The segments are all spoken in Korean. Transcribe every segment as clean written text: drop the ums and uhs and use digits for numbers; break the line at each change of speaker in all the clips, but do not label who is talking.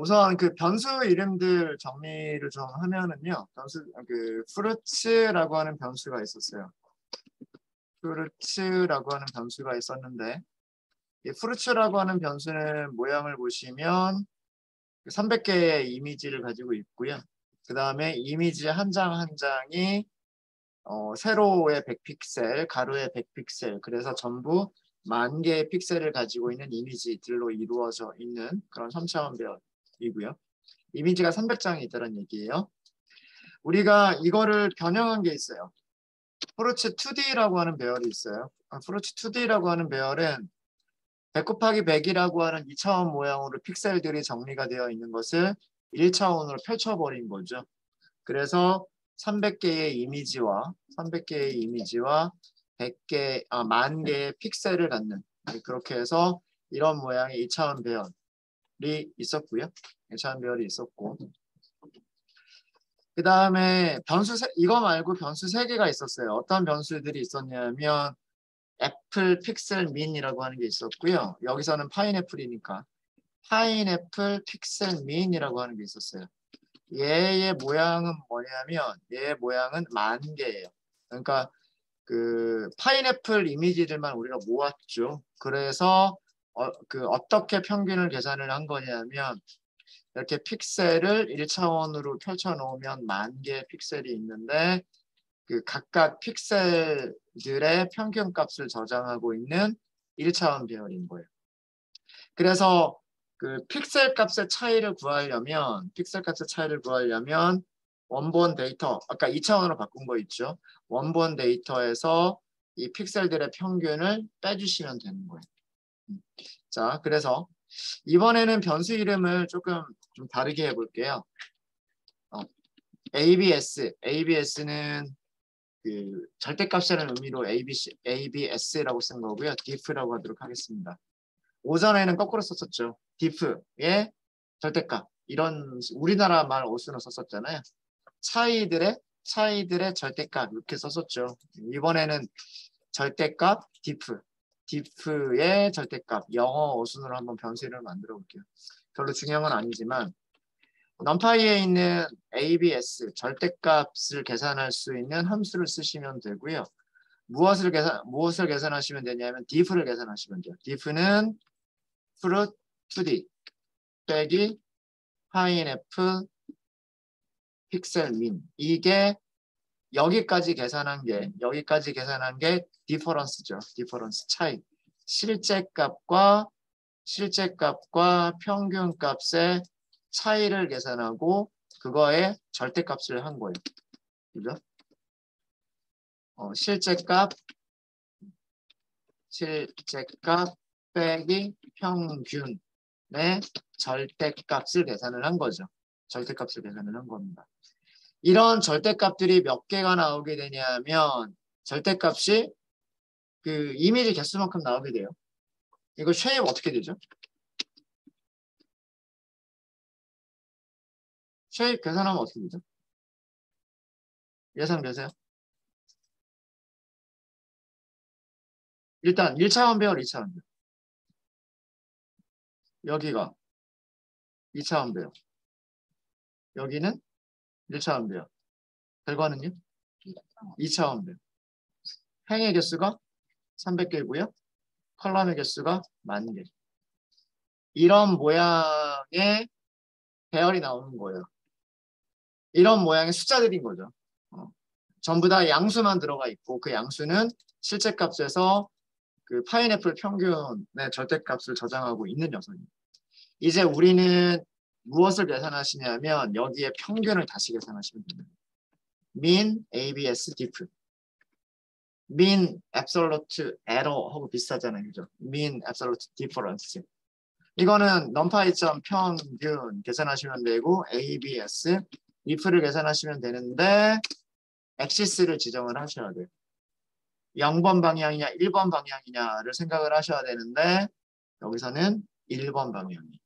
우선 그 변수 이름들 정리를 좀 하면은요. 프루츠라고 하는 변수가 있었어요. 프루츠라고 하는 변수가 있었는데, 이 프루츠라고 하는 변수는 모양을 보시면 300개의 이미지를 가지고 있고요. 그 다음에 이미지 한 장 한 장이 세로의 100픽셀, 가로의 100픽셀, 그래서 전부 10,000개의 픽셀을 가지고 있는 이미지들로 이루어져 있는 그런 3차원 배열이고요. 이미지가 300장이 있다는 얘기예요. 우리가 이거를 변형한 게 있어요. 프루츠 2D라고 하는 배열이 있어요. 프루츠 2D라고 하는 배열은 100 곱하기 100이라고 하는 2차원 모양으로 픽셀들이 정리가 되어 있는 것을 1차원으로 펼쳐버린 거죠. 그래서 300개의 이미지와 10,000개의 픽셀을 갖는, 그렇게 해서 이런 모양의 2차원 배열이 있었고요. 2차원 배열이 있었고, 그 다음에 이거 말고 변수 3개가 있었어요. 어떤 변수들이 있었냐면 애플 픽셀 민이라고 하는 게 있었고요. 여기서는 파인애플이니까 파인애플 픽셀 민이라고 하는 게 있었어요. 얘의 모양은 뭐냐면 얘의 모양은 10,000개예요. 그러니까 그 파인애플 이미지들만 우리가 모았죠. 그래서 어떻게 평균을 계산을 한 거냐면 이렇게 픽셀을 1차원으로 펼쳐 놓으면 10,000개의 픽셀이 있는데 그 각각 픽셀들의 평균 값을 저장하고 있는 1차원 배열인 거예요. 그래서 그 픽셀 값의 차이를 구하려면 원본 데이터, 아까 2차원으로 바꾼 거 있죠. 원본 데이터에서 이 픽셀들의 평균을 빼주시면 되는 거예요. 자, 그래서 이번에는 변수 이름을 조금 좀 다르게 해볼게요. ABS는 그 절대값이라는 의미로 ABS라고 쓴 거고요. diff라고 하도록 하겠습니다. 오전에는 거꾸로 썼었죠. diff의 절대값. 이런 우리나라 말 어순을 썼었잖아요. 차이들의 절대값 이렇게 썼었죠. 이번에는 절대값 diff의 절대값 영어 어순으로 한번 변수를 만들어 볼게요. 별로 중요한 건 아니지만 numPy에 있는 ABS 절대값을 계산할 수 있는 함수를 쓰시면 되고요. 무엇을 계산하시면 되냐면 diff를 계산하시면 돼요. diff는 fruit 2D 빼기 파인애플 픽셀 민. 이게 여기까지 계산한 게 디퍼런스죠. 디퍼런스 차이. 실제값과 평균값의 차이를 계산하고 그거의 절대값을 한 거예요. 그죠? 실제값 빼기 평균의 절대값을 계산을 한 거죠. 절대값을 계산을 한 겁니다. 이런 절대값들이 몇 개가 나오게 되냐면 절대값이 그 이미지 개수만큼 나오게 돼요. 이거 쉐입 어떻게 되죠? 쉐입 계산하면 어떻게 되죠? 예상되세요? 일단 1차원 배열, 2차원 배열. 여기가 2차원 배열. 여기는 1차원 배열. 결과는요? 2차원 배열. 행의 개수가 300개고요. 컬럼의 개수가 10,000개. 이런 모양의 배열이 나오는 거예요. 이런 모양의 숫자들인 거죠. 전부 다 양수만 들어가 있고 그 양수는 실제값에서 그 파인애플 평균의 절대값을 저장하고 있는 녀석입니다. 이제 우리는 무엇을 계산하시냐면 여기에 평균을 다시 계산하시면 됩니다. mean, ABS, diff. mean, absolute error하고 비슷하잖아요. 그죠? mean, absolute difference. 이거는 numPy.평균 계산하시면 되고 ABS, diff를 계산하시면 되는데 엑시스를 지정을 하셔야 돼요. 0번 방향이냐 1번 방향이냐를 생각을 하셔야 되는데 여기서는 1번 방향이에요.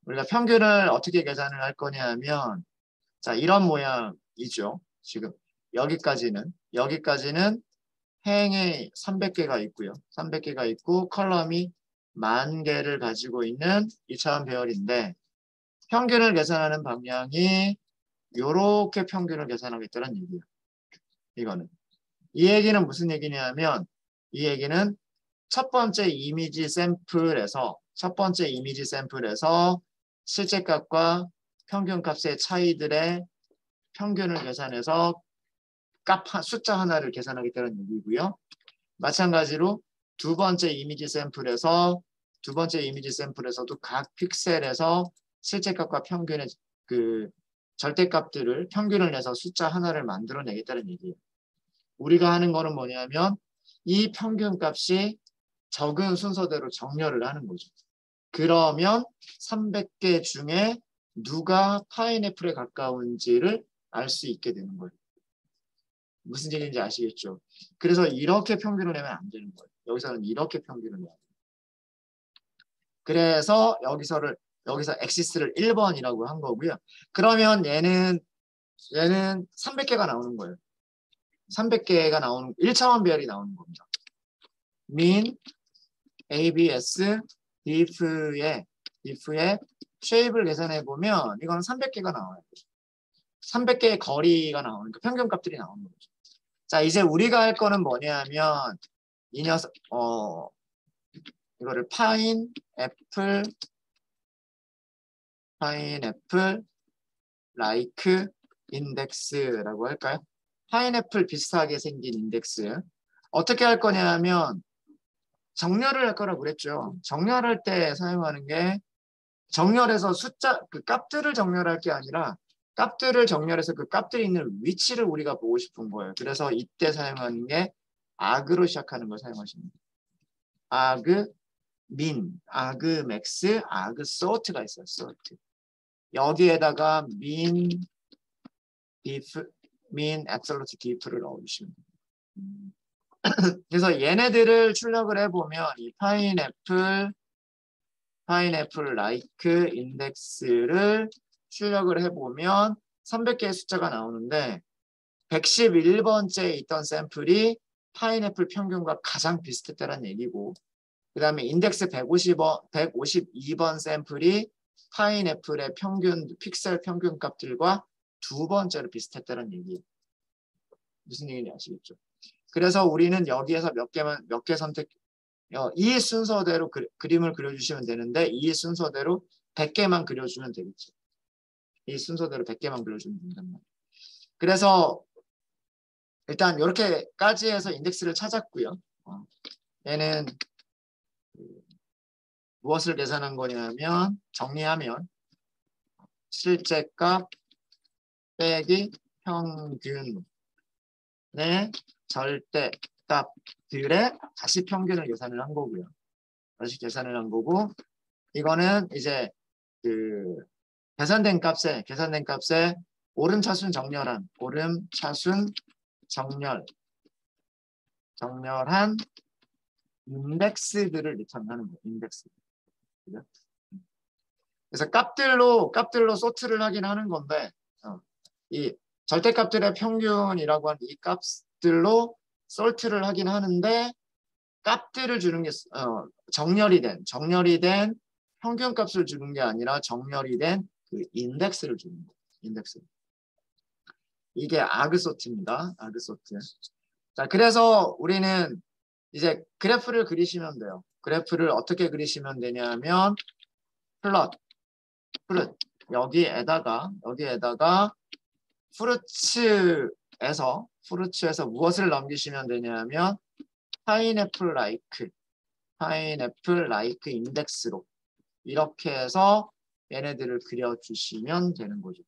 우리가 평균을 어떻게 계산을 할 거냐면 자 이런 모양이죠. 지금 여기까지는 행이 300개가 있고요. 300개가 있고 컬럼이 10,000개를 가지고 있는 2차원 배열인데 평균을 계산하는 방향이 요렇게 평균을 계산하겠다는 얘기예요. 이거는. 이 얘기는 무슨 얘기냐면 이 얘기는 첫 번째 이미지 샘플에서 실제 값과 평균 값의 차이들의 평균을 계산해서 숫자 하나를 계산하겠다는 얘기고요. 마찬가지로 두 번째 이미지 샘플에서도 각 픽셀에서 실제 값과 평균의 그 절대값들을 평균을 내서 숫자 하나를 만들어내겠다는 얘기예요. 우리가 하는 거는 뭐냐면 이 평균값이 적은 순서대로 정렬을 하는 거죠. 그러면 300개 중에 누가 파인애플에 가까운지를 알 수 있게 되는 거예요. 무슨 얘기인지 아시겠죠? 그래서 이렇게 평균을 내면 안 되는 거예요. 여기서는 이렇게 평균을 내야 돼요. 그래서 여기서 엑시스를 1번이라고 한 거고요. 그러면 얘는 300개가 나오는 거예요. 300개가 나오는 1차원 배열이 나오는 겁니다. min, abs, diff의 쉐입을 계산해 보면 이건 300개가 나와요. 300개의 거리가 나오는 평균 값들이 나오는 거죠. 자, 이제 우리가 할 거는 뭐냐면 이 녀석 이거를 파인애플 like 인덱스라고 할까요? 파인애플 비슷하게 생긴 인덱스. 어떻게 할 거냐면 정렬을 할 거라고 그랬죠. 정렬할 때 사용하는 게 정렬해서 그 값들을 정렬할 게 아니라 값들을 정렬해서 그 값들이 있는 위치를 우리가 보고 싶은 거예요. 그래서 이때 사용하는 게 arg로 시작하는 걸 사용하십니다. arg min, arg max, arg sort가 있어요. sort. 여기에다가 min absolute diff를 넣어주시면 됩니다. 그래서 얘네들을 출력을 해보면 이 파인애플 like 인덱스를 출력을 해보면 300개의 숫자가 나오는데 111번째에 있던 샘플이 파인애플 평균과 가장 비슷했다는 얘기고 그 다음에 인덱스 152번 샘플이 파인애플의 픽셀 평균 값들과 두 번째로 비슷했다는 얘기예요. 무슨 얘기인지 아시겠죠? 그래서 우리는 여기에서 몇 개 선택 이 순서대로 그림을 그려주시면 되는데 이 순서대로 100개만 그려주면 되겠죠. 이 순서대로 100개만 그려주면 된단 말이에요. 그래서 일단 이렇게까지 해서 인덱스를 찾았고요. 얘는 무엇을 계산한 거냐면 정리하면 실제 값 빼기 평균의 절대 값들의 다시 평균을 계산을 한 거고요. 다시 계산을 한 거고 이거는 이제 그 계산된 값에 오름차순 정렬한 인덱스들을 리턴하는 거예요. 인덱스. 그죠? 그래서 값들로 소트를 하긴 하는 건데 이 절대값들의 평균이라고 하는 이 값들로 솔트를 하긴 하는데 값들을 주는 게 정렬이 된 평균 값을 주는 게 아니라 정렬이 된 그 인덱스를 주는 거예요. 인덱스. 이게 아그소트입니다. 아그소트. 자, 그래서 우리는 이제 그래프를 그리시면 돼요. 그래프를 어떻게 그리시면 되냐면 플롯 여기에다가 프루츠에서 무엇을 넘기시면 되냐면 파인애플 like 인덱스로 이렇게 해서 얘네들을 그려주시면 되는 거죠.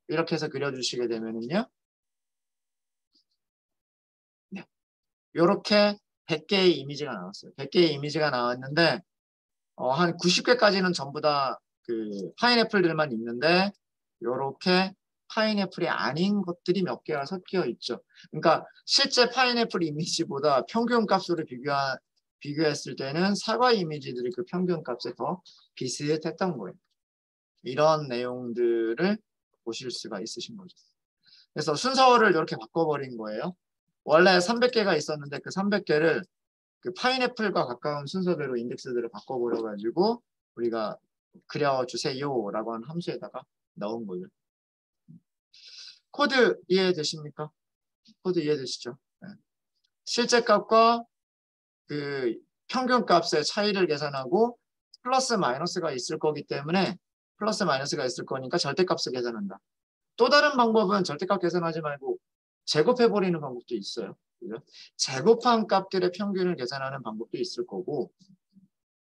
이렇게 해서 그려주시게 되면은요. 네. 이렇게 100개의 이미지가 나왔어요. 100개의 이미지가 나왔는데 한 90개까지는 전부 다 그 파인애플들만 있는데 이렇게 파인애플이 아닌 것들이 몇 개가 섞여 있죠. 그러니까 실제 파인애플 이미지보다 평균 값으로 비교했을 때는 사과 이미지들이 그 평균 값에 더 비슷했던 거예요. 이런 내용들을 보실 수가 있으신 거죠. 그래서 순서를 이렇게 바꿔버린 거예요. 원래 300개가 있었는데 그 300개를 그 파인애플과 가까운 순서대로 인덱스들을 바꿔버려가지고 우리가 그려주세요라고 하는 함수에다가 넣은 거죠. 코드 이해되십니까? 코드 이해되시죠? 네. 실제 값과 그 평균 값의 차이를 계산하고 플러스 마이너스가 있을 거기 때문에 플러스 마이너스가 있을 거니까 절대값을 계산한다. 또 다른 방법은 절대값 계산하지 말고 제곱해버리는 방법도 있어요. 그죠? 제곱한 값들의 평균을 계산하는 방법도 있을 거고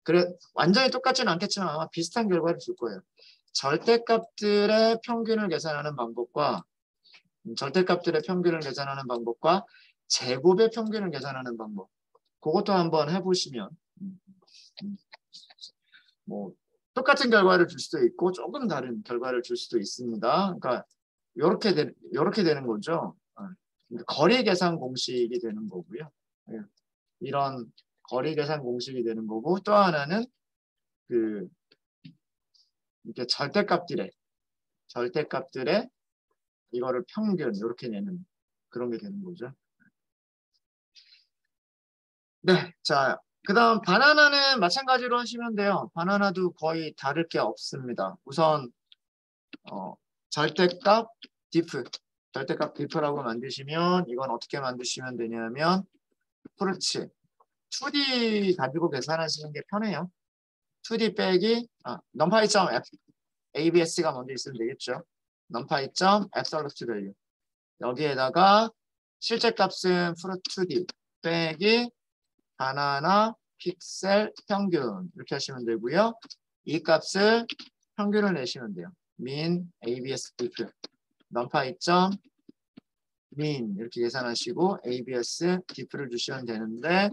그래 완전히 똑같지는 않겠지만 아마 비슷한 결과를 줄 거예요. 절대값들의 평균을 계산하는 방법과 절대값들의 평균을 계산하는 방법과 제곱의 평균을 계산하는 방법 그것도 한번 해보시면 뭐 똑같은 결과를 줄 수도 있고 조금 다른 결과를 줄 수도 있습니다. 그러니까 이렇게 되는 거죠. 거리 계산 공식이 되는 거고요. 이런 거리 계산 공식이 되는 거고 또 하나는 그 이렇게 절대값들의 이거를 평균 이렇게 내는 그런 게 되는 거죠. 네, 자, 그다음 바나나는 마찬가지로 하시면 돼요. 바나나도 거의 다를 게 없습니다. 우선 절대값 diff라고 만드시면 이건 어떻게 만드시면 되냐면 프루츠 2D 가지고 계산하시는 게 편해요. 2D 빼기 numpy.f abs가 먼저 있으면 되겠죠. numpy.absolute value 여기에다가 실제 값은 fruit2D 빼기 바나나 픽셀 평균 이렇게 하시면 되고요. 이 값을 평균을 내시면 돼요. min abs diff numpy.min 이렇게 계산하시고 abs diff를 주시면 되는데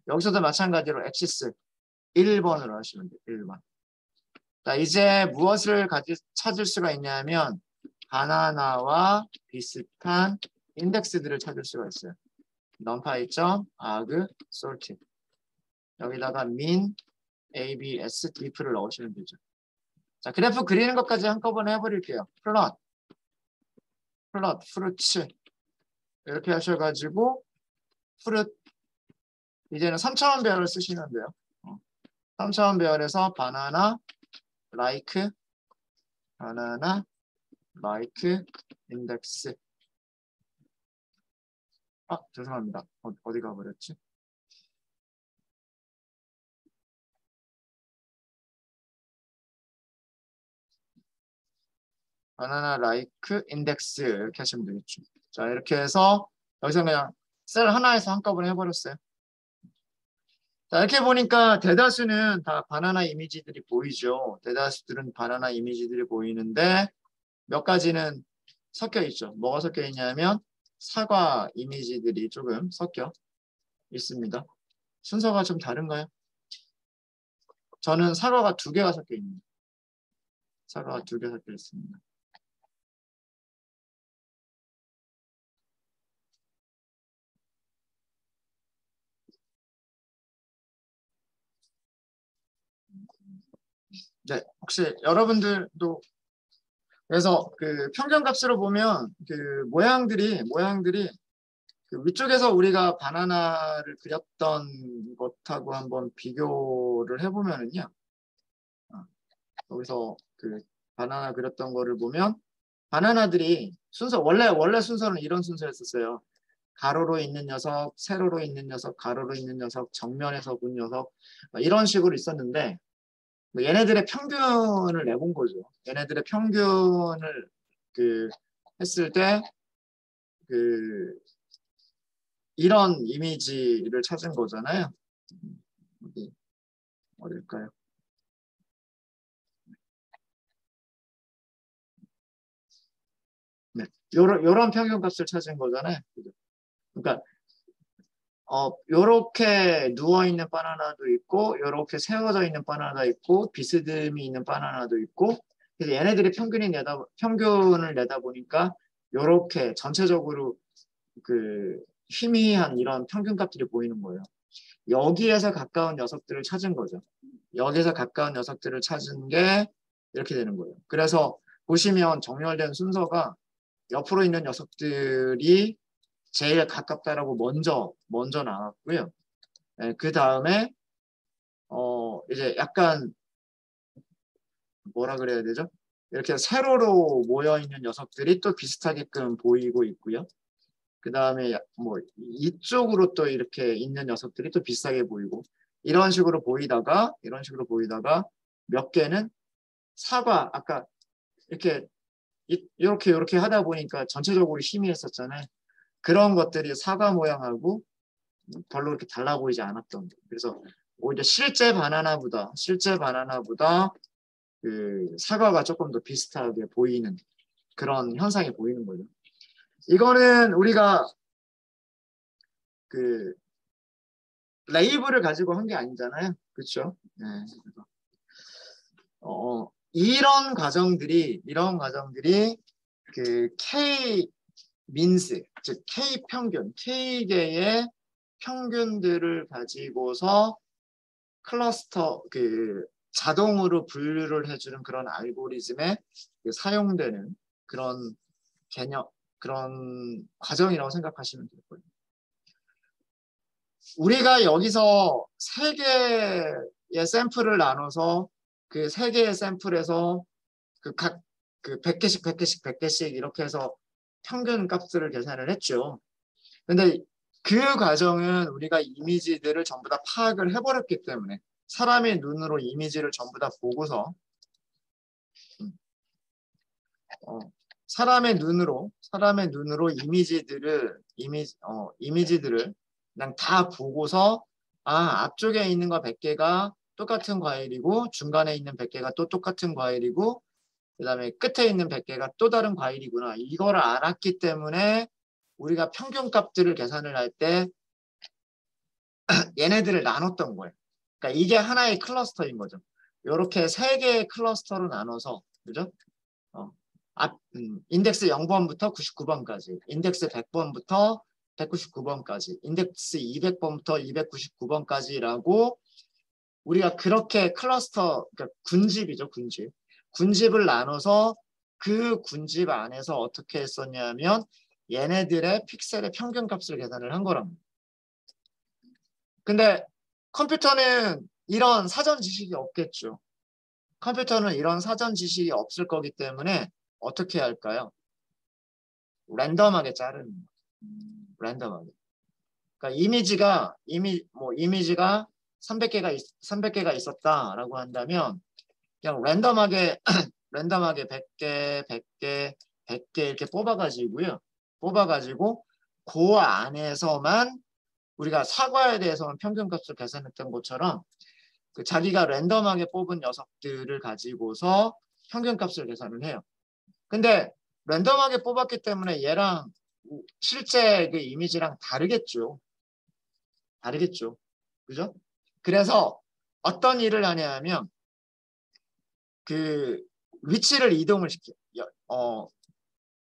여기서도 마찬가지로 axis 1번으로 하시면 돼요. 1번. 자, 이제 무엇을 찾을 수가 있냐면 바나나와 비슷한 인덱스들을 찾을 수가 있어요. numpy.arg sort 여기다가 min abs diff를 넣으시면 되죠. 자, 그래프 그리는 것까지 한꺼번에 해버릴게요. 플롯 fruits 이렇게 하셔가지고 fruit 이제는 3차원 배열을 쓰시면 돼요. 3차원 배열에서 바나나 like 인덱스 죄송합니다. 어디 가버렸지? 바나나 like 인덱스 이렇게 하시면 되겠죠. 자, 이렇게 해서 여기서 그냥 셀 하나에서 한꺼번에 해버렸어요. 자, 이렇게 보니까 대다수는 다 바나나 이미지들이 보이죠. 대다수들은 바나나 이미지들이 보이는데 몇 가지는 섞여 있죠. 뭐가 섞여 있냐면 사과 이미지들이 조금 섞여 있습니다. 순서가 좀 다른가요? 저는 사과가 2개가 섞여 있습니다. 사과가 2개 섞여 있습니다. 네, 혹시 여러분들도 그래서 그 평균값으로 보면 그 모양들이 그 위쪽에서 우리가 바나나를 그렸던 것하고 한번 비교를 해보면은요. 여기서 그 바나나 그렸던 거를 보면 바나나들이 원래 순서는 이런 순서였었어요. 가로로 있는 녀석, 세로로 있는 녀석, 가로로 있는 녀석, 정면에서 본 녀석 이런 식으로 있었는데 얘네들의 평균을 내본 거죠. 얘네들의 평균을 그 했을 때 그 이런 이미지를 찾은 거잖아요. 어딜까요? 네, 요런 평균값을 찾은 거잖아요. 그러니까 요렇게 누워있는 바나나도 있고 요렇게 세워져 있는 바나나도 있고 비스듬히 있는 바나나도 있고 그래서 얘네들이 평균을 내다 보니까 요렇게 전체적으로 그 희미한 이런 평균값들이 보이는 거예요. 여기에서 가까운 녀석들을 찾은 거죠. 여기에서 가까운 녀석들을 찾은 게 이렇게 되는 거예요. 그래서 보시면 정렬된 순서가 옆으로 있는 녀석들이 제일 가깝다라고 먼저 나왔고요. 그 다음에 이제 약간 뭐라 그래야 되죠? 이렇게 세로로 모여 있는 녀석들이 또 비슷하게끔 보이고 있고요. 그 다음에 뭐 이쪽으로 또 이렇게 있는 녀석들이 또 비슷하게 보이고 이런 식으로 보이다가 몇 개는 사과 아까 이렇게 이렇게 하다 보니까 전체적으로 희미했었잖아요. 그런 것들이 사과 모양하고 별로 그렇게 달라 보이지 않았던 거. 그래서 오히려 실제 바나나보다 그 사과가 조금 더 비슷하게 보이는 그런 현상이 보이는 거죠. 이거는 우리가 그 레이블을 가지고 한 게 아니잖아요. 그렇죠? 네. 이런 과정들이 그 K 민스, 즉 K 평균, K개의 평균들을 가지고서 클러스터 그 자동으로 분류를 해주는 그런 알고리즘에 사용되는 그런 개념, 그런 과정이라고 생각하시면 될 거예요. 우리가 여기서 세 개의 샘플을 나눠서 그 세 개의 샘플에서 그 각 그 100개씩 이렇게 해서 평균 값을 계산을 했죠. 근데 그 과정은 우리가 이미지들을 전부 다 파악을 해버렸기 때문에 사람의 눈으로 이미지를 전부 다 보고서 사람의 눈으로 이미지들을 그냥 다 보고서 앞쪽에 있는 거 100개가 똑같은 과일이고 중간에 있는 100개가 또 똑같은 과일이고 그 다음에 끝에 있는 100개가 또 다른 과일이구나. 이걸 알았기 때문에 우리가 평균 값들을 계산을 할 때 얘네들을 나눴던 거예요. 그러니까 이게 하나의 클러스터인 거죠. 이렇게 세 개의 클러스터로 나눠서 그죠? 인덱스 0번부터 99번까지, 인덱스 100번부터 199번까지, 인덱스 200번부터 299번까지라고 우리가 그렇게 클러스터, 그러니까 군집이죠, 군집. 군집을 나눠서 그 군집 안에서 어떻게 했었냐면 얘네들의 픽셀의 평균 값을 계산을 한 거랍니다. 근데 컴퓨터는 이런 사전 지식이 없겠죠. 컴퓨터는 이런 사전 지식이 없을 거기 때문에 어떻게 할까요? 랜덤하게 자르는 거예요. 랜덤하게. 그러니까 이미지가 300개가 있었다라고 한다면 그냥 랜덤하게 100개, 100개, 100개 이렇게 뽑아가지고 그 안에서만 우리가 사과에 대해서는 평균값을 계산했던 것처럼 그 자기가 랜덤하게 뽑은 녀석들을 가지고서 평균값을 계산을 해요. 근데 랜덤하게 뽑았기 때문에 얘랑 실제 그 이미지랑 다르겠죠. 그죠? 그래서 어떤 일을 하냐면 그 위치를 이동을 시켜.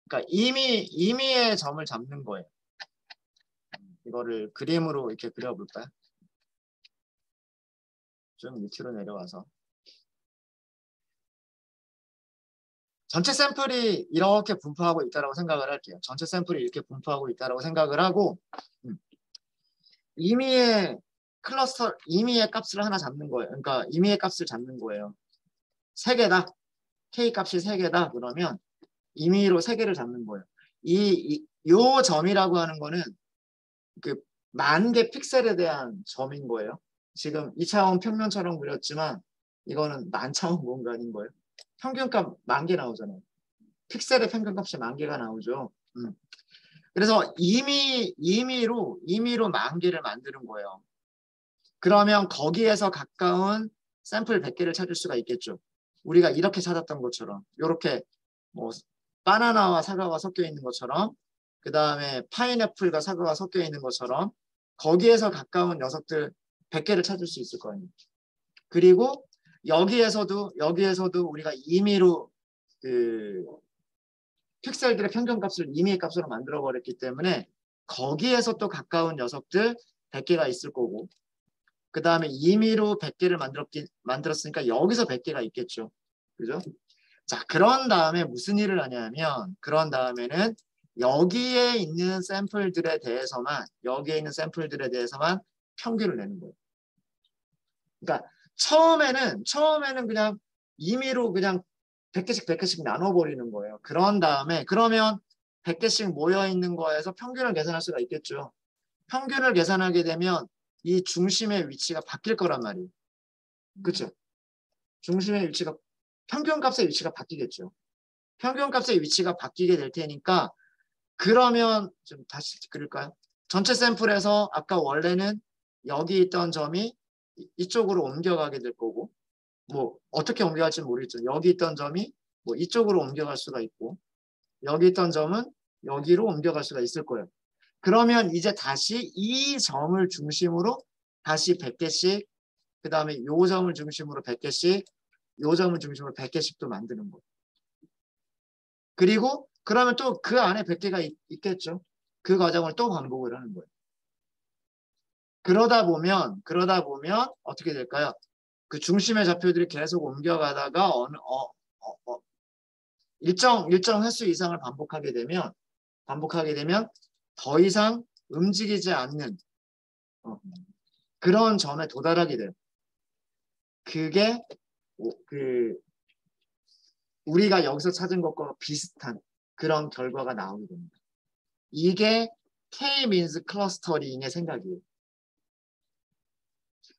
그러니까 임의의 점을 잡는 거예요. 이거를 그림으로 이렇게 그려볼까요? 좀 밑으로 내려와서. 전체 샘플이 이렇게 분포하고 있다고 생각을 할게요. 전체 샘플이 이렇게 분포하고 있다고 생각을 하고 임의의 값을 하나 잡는 거예요. 그러니까 임의의 값을 잡는 거예요. 3개다. K 값이 3개다. 그러면 임의로 3개를 잡는 거예요. 요 점이라고 하는 거는 그 10,000개 픽셀에 대한 점인 거예요. 지금 2차원 평면처럼 그렸지만 이거는 만차원 공간인 거예요. 평균값 10,000개 나오잖아요. 픽셀의 평균값이 10,000개가 나오죠. 그래서 임의로 10,000개를 만드는 거예요. 그러면 거기에서 가까운 샘플 100개를 찾을 수가 있겠죠. 우리가 이렇게 찾았던 것처럼 이렇게 뭐 바나나와 사과가 섞여 있는 것처럼 그 다음에 파인애플과 사과가 섞여 있는 것처럼 거기에서 가까운 녀석들 100개를 찾을 수 있을 거 아니에요. 그리고 여기에서도 우리가 임의로 그 픽셀들의 평균값을 임의의 값으로 만들어 버렸기 때문에 거기에서 또 가까운 녀석들 100개가 있을 거고 그 다음에 임의로 100개를 만들었으니까 여기서 100개가 있겠죠. 그죠? 자, 그런 다음에 무슨 일을 하냐면 그런 다음에는 여기에 있는 샘플들에 대해서만 평균을 내는 거예요. 그러니까 처음에는 그냥 임의로 그냥 100개씩 100개씩 나눠버리는 거예요. 그런 다음에 그러면 100개씩 모여있는 거에서 평균을 계산할 수가 있겠죠. 평균을 계산하게 되면 이 중심의 위치가 바뀔 거란 말이에요. 그렇죠? 중심의 위치가 평균값의 위치가 바뀌겠죠. 평균값의 위치가 바뀌게 될 테니까 그러면 좀 다시 그릴까요? 전체 샘플에서 아까 원래는 여기 있던 점이 이쪽으로 옮겨가게 될 거고 뭐 어떻게 옮겨갈지 모르겠죠. 여기 있던 점이 뭐 이쪽으로 옮겨갈 수가 있고 여기 있던 점은 여기로 옮겨갈 수가 있을 거예요. 그러면 이제 다시 이 점을 중심으로 다시 100개씩 그 다음에 요 점을 중심으로 100개씩 요 점을 중심으로 100개씩도 만드는 거예요. 그리고 그러면 또 그 안에 100개가 있겠죠. 그 과정을 또 반복을 하는 거예요. 그러다 보면 어떻게 될까요? 그 중심의 좌표들이 계속 옮겨가다가 일정 횟수 이상을 반복하게 되면 더 이상 움직이지 않는 그런 점에 도달하게 돼요. 그게 우리가 여기서 찾은 것과 비슷한 그런 결과가 나오게 됩니다. 이게 K-means 클러스터링의 생각이에요.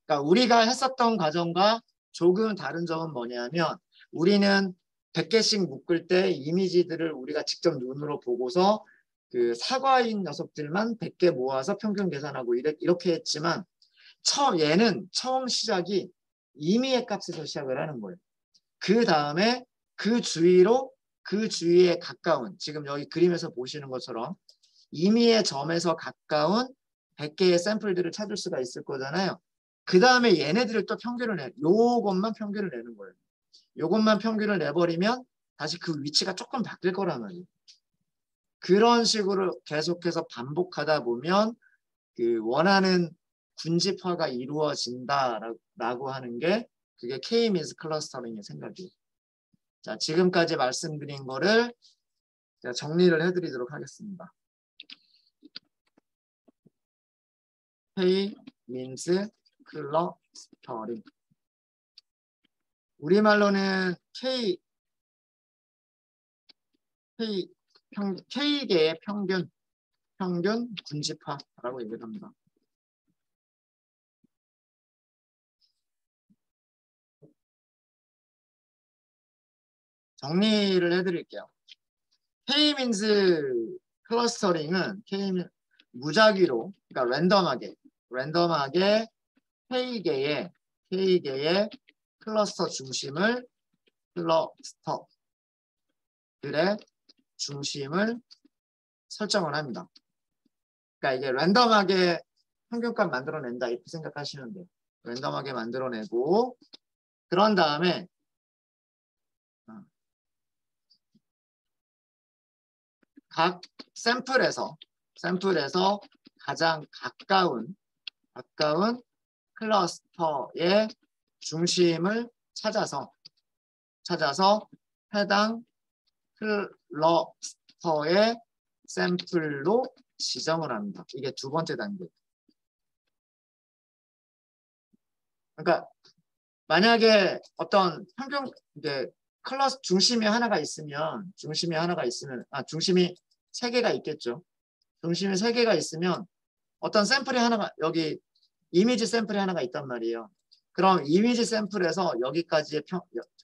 그러니까 우리가 했었던 과정과 조금 다른 점은 뭐냐면 우리는 100개씩 묶을 때 이미지들을 우리가 직접 눈으로 보고서 그 사과인 녀석들만 100개 모아서 평균 계산하고 이렇게 했지만 얘는 처음 시작이 임의의 값에서 시작을 하는 거예요. 그 다음에 그 주위에 가까운 지금 여기 그림에서 보시는 것처럼 임의의 점에서 가까운 100개의 샘플들을 찾을 수가 있을 거잖아요. 그 다음에 얘네들을 또 요것만 평균을 내는 거예요. 요것만 평균을 내버리면 다시 그 위치가 조금 바뀔 거란 말이에요. 그런 식으로 계속해서 반복하다 보면 그 원하는 군집화가 이루어진다라고 하는 게 그게 K-means 클러스터링의 생각이에요. 자, 지금까지 말씀드린 거를 제가 정리를 해드리도록 하겠습니다. K-means 클러스터링. 우리말로는 K개의 평균 군집화라고 얘기를 합니다. 정리를 해드릴게요. K-means 클러스터링은 무작위로, 그러니까 랜덤하게 K개의 클러스터들의 중심을 설정을 합니다. 그러니까 이게 랜덤하게 평균값 만들어낸다 이렇게 생각하시면 돼요. 랜덤하게 만들어내고 그런 다음에 각 샘플에서 가장 가까운 클러스터의 중심을 찾아서 해당 클러스터의 샘플로 지정을 합니다. 이게 두 번째 단계. 그러니까 만약에 어떤 평균 이제 클러스 중심이 하나가 있으면 중심이 3개가 있겠죠. 중심이 3개가 있으면 어떤 샘플이 하나가 여기 이미지 샘플이 하나가 있단 말이에요. 그럼 이미지 샘플에서 여기까지의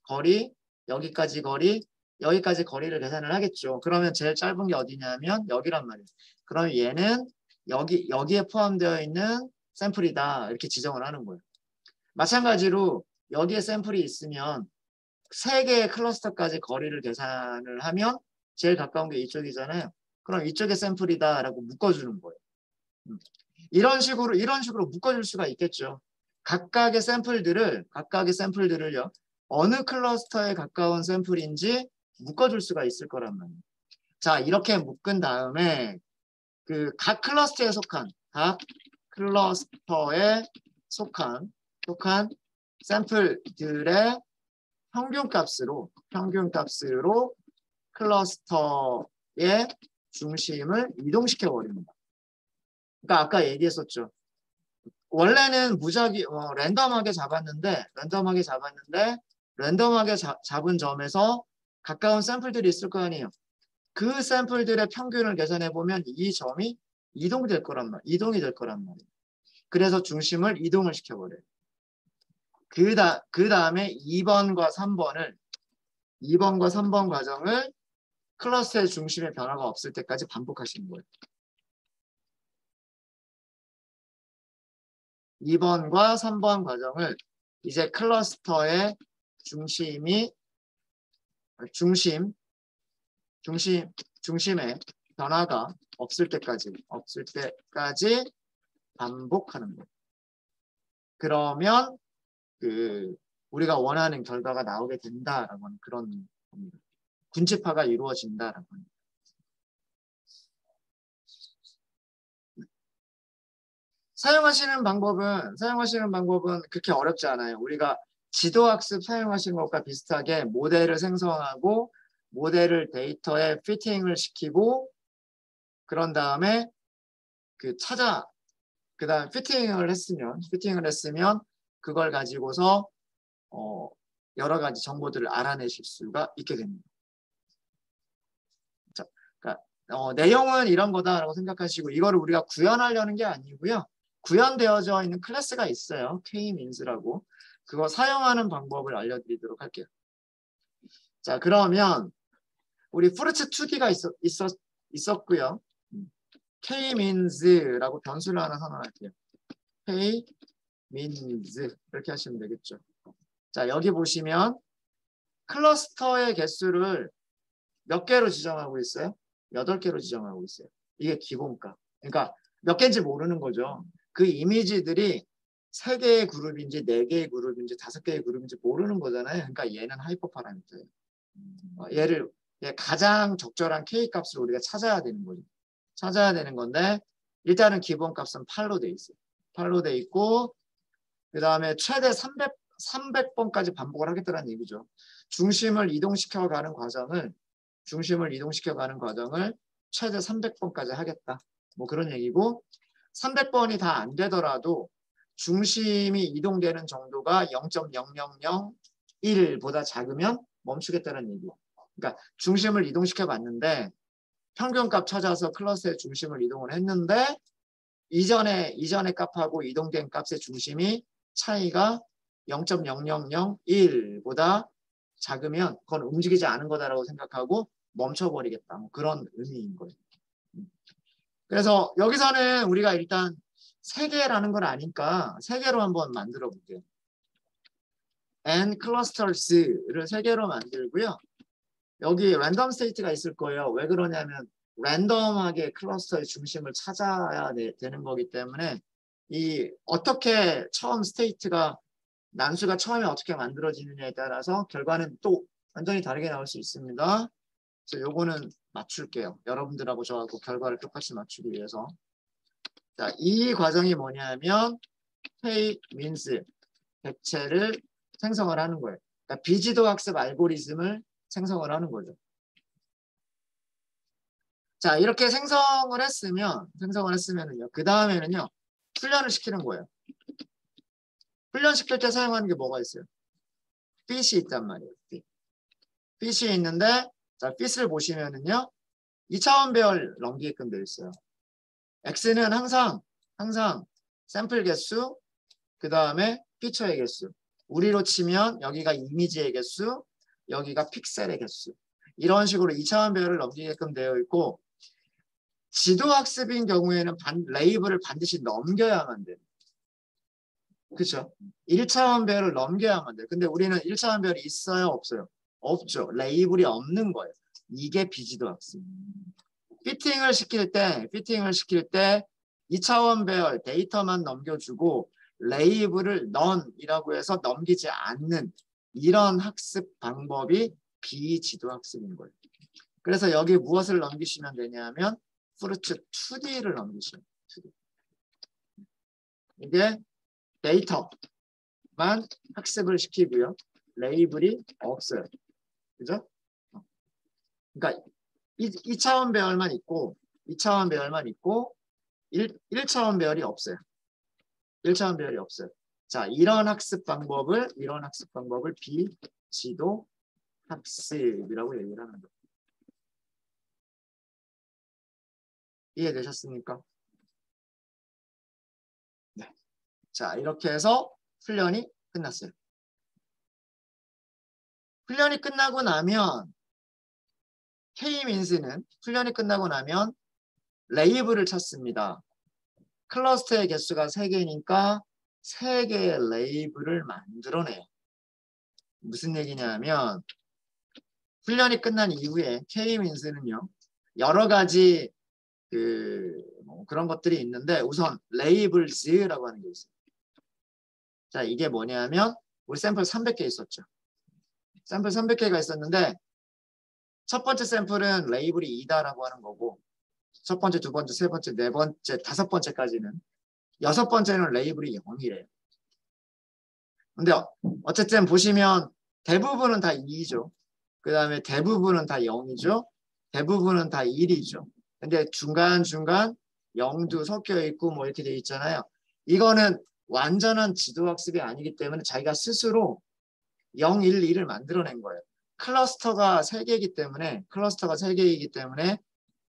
거리, 여기까지 거리를 계산을 하겠죠. 그러면 제일 짧은 게 어디냐면 여기란 말이에요. 그럼 얘는 여기에 포함되어 있는 샘플이다 이렇게 지정을 하는 거예요. 마찬가지로 여기에 샘플이 있으면 3개의 클러스터까지 거리를 계산을 하면 제일 가까운 게 이쪽이잖아요. 그럼 이쪽에 샘플이다라고 묶어주는 거예요. 이런 식으로 묶어줄 수가 있겠죠. 각각의 샘플들을요. 어느 클러스터에 가까운 샘플인지 묶어줄 수가 있을 거란 말이에요. 자, 이렇게 묶은 다음에 그 각 클러스터에 속한 샘플들의 평균값으로 클러스터의 중심을 이동시켜 버립니다. 그러니까 아까 얘기했었죠. 원래는 랜덤하게 잡았는데 랜덤하게 잡은 점에서 가까운 샘플들이 있을 거 아니에요. 그 샘플들의 평균을 계산해 보면 이 점이 이동이 될 거란 말이에요. 그래서 중심을 이동을 시켜버려요. 그 다음에 2번과 3번 과정을 클러스터의 중심의 변화가 없을 때까지 반복하시는 거예요. 2번과 3번 과정을 이제 클러스터의 중심의 변화가 없을 때까지 반복하는 거예요. 그러면 우리가 원하는 결과가 나오게 된다라고 하는 그런 겁니다. 군집화가 이루어진다라고 합니다. 사용하시는 방법은 그렇게 어렵지 않아요. 우리가 지도학습 사용하시는 것과 비슷하게 모델을 생성하고 모델을 데이터에 피팅을 시키고 그런 다음에 그다음 피팅을 했으면 그걸 가지고서 여러 가지 정보들을 알아내실 수가 있게 됩니다. 자, 그러니까 내용은 이런 거다라고 생각하시고 이거를 우리가 구현하려는 게 아니고요. 구현되어져 있는 클래스가 있어요. K-means라고. 그거 사용하는 방법을 알려드리도록 할게요. 자, 그러면 우리 프루츠 2D가 있었고요. K-means라고 변수를 하나 선언할게요. K-means 이렇게 하시면 되겠죠. 자, 여기 보시면 클러스터의 개수를 몇 개로 지정하고 있어요? 8개로 지정하고 있어요. 이게 기본값. 그러니까 몇 개인지 모르는 거죠. 그 이미지들이 3개의 그룹인지 4개의 그룹인지 5개의 그룹인지 모르는 거잖아요. 그러니까 얘는 하이퍼 파라미터예요. 얘를 가장 적절한 K값을 우리가 찾아야 되는 거죠. 찾아야 되는 건데 일단은 기본값은 8로 돼 있어요. 8로 돼 있고 그 다음에 최대 300번까지 반복을 하겠다는 얘기죠. 중심을 이동시켜 가는 과정을 최대 300번까지 하겠다. 뭐 그런 얘기고 300번이 다 안 되더라도 중심이 이동되는 정도가 0.0001보다 작으면 멈추겠다는 얘기예요. 그러니까 중심을 이동시켜 봤는데 평균값 찾아서 클러스의 중심을 이동을 했는데 이전의 값하고 이동된 값의 중심이 차이가 0.0001보다 작으면 그건 움직이지 않은 거다라고 생각하고 멈춰버리겠다. 뭐 그런 의미인 거예요. 그래서 여기서는 우리가 일단 3개라는 걸 아니까 3개로 한번 만들어 볼게요. N clusters를 3개로 만들고요. 여기 랜덤 스테이트가 있을 거예요. 왜 그러냐면 랜덤하게 클러스터의 중심을 찾아야 되는 거기 때문에 어떻게 처음 스테이트가 난수가 처음에 어떻게 만들어지느냐에 따라서 결과는 또 완전히 다르게 나올 수 있습니다. 그래서 요거는 맞출게요. 여러분들하고 저하고 결과를 똑같이 맞추기 위해서. 자, 이 과정이 뭐냐면 K-means 객체를 생성을 하는 거예요. 그러니까 비지도 학습 알고리즘을 생성을 하는 거죠. 자, 이렇게 생성을 했으면은요. 그 다음에는요. 훈련을 시키는 거예요. 훈련시킬 때 사용하는 게 뭐가 있어요? fit이 있단 말이에요. fit이 있는데 자, fit을 보시면은요. 2차원 배열 넘기게끔 되어 있어요. x는 항상 샘플 개수 그 다음에 피처의 개수. 우리로 치면 여기가 이미지의 개수, 여기가 픽셀의 개수. 이런 식으로 2차원 배열을 넘기게끔 되어 있고 지도학습인 경우에는 레이블을 반드시 넘겨야만 돼요. 그렇죠? 1차원 배열을 넘겨야만 돼요. 근데 우리는 1차원 배열이 있어요? 없어요? 없죠. 레이블이 없는 거예요. 이게 비지도학습. 피팅을 시킬 때 2차원 배열 데이터만 넘겨주고 레이블을 none이라고 해서 넘기지 않는 이런 학습 방법이 비지도학습인 거예요. 그래서 여기 무엇을 넘기시면 되냐면 프루츠 2D를 넘기시면 2D. 이게 데이터만 학습을 시키고요. 레이블이 없어요. 그죠? 그러니까 2차원 배열만 있고 1차원 배열이 없어요. 1차원 배열이 없어요. 자, 이런 학습 방법을 지도 학습이라고 얘기를 하는 거예요. 이해되셨습니까? 네. 자, 이렇게 해서 훈련이 끝났어요. 훈련이 끝나고 나면 K-민스는 훈련이 끝나고 나면 레이블을 찾습니다. 클러스터의 개수가 3개니까 3개의 레이블을 만들어내요. 무슨 얘기냐면 훈련이 끝난 이후에 K-민스는요. 여러 가지 그런 것들이 있는데 우선 레이블즈라고 하는 게 있어요. 자, 이게 뭐냐면 우리 샘플 300개 있었죠. 샘플 300개가 있었는데 첫 번째 샘플은 레이블이 2다라고 하는 거고 첫 번째, 두 번째, 세 번째, 네 번째, 다섯 번째까지는 여섯 번째는 레이블이 0이래요. 근데 어쨌든 보시면 대부분은 다 2죠. 그 다음에 대부분은 다 0이죠. 대부분은 다 1이죠. 근데 중간중간 0도 섞여 있고 뭐 이렇게 돼 있잖아요. 이거는 완전한 지도학습이 아니기 때문에 자기가 스스로 0, 1, 2를 만들어낸 거예요. 클러스터가 3개이기 때문에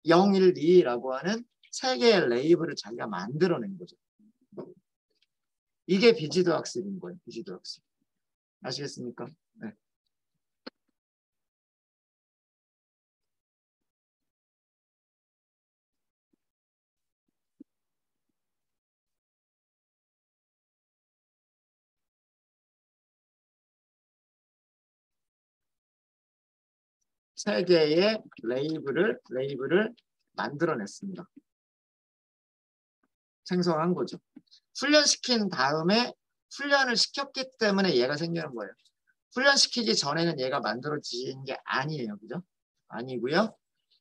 0, 1, 2라고 하는 3개의 레이블을 자기가 만들어낸 거죠. 이게 비지도 학습인 거예요. 비지도 학습. 아시겠습니까? 네. 세 개의 레이블을 만들어냈습니다. 생성한 거죠. 훈련시킨 다음에 훈련을 시켰기 때문에 얘가 생기는 거예요. 훈련시키기 전에는 얘가 만들어진 게 아니에요. 그죠? 아니고요.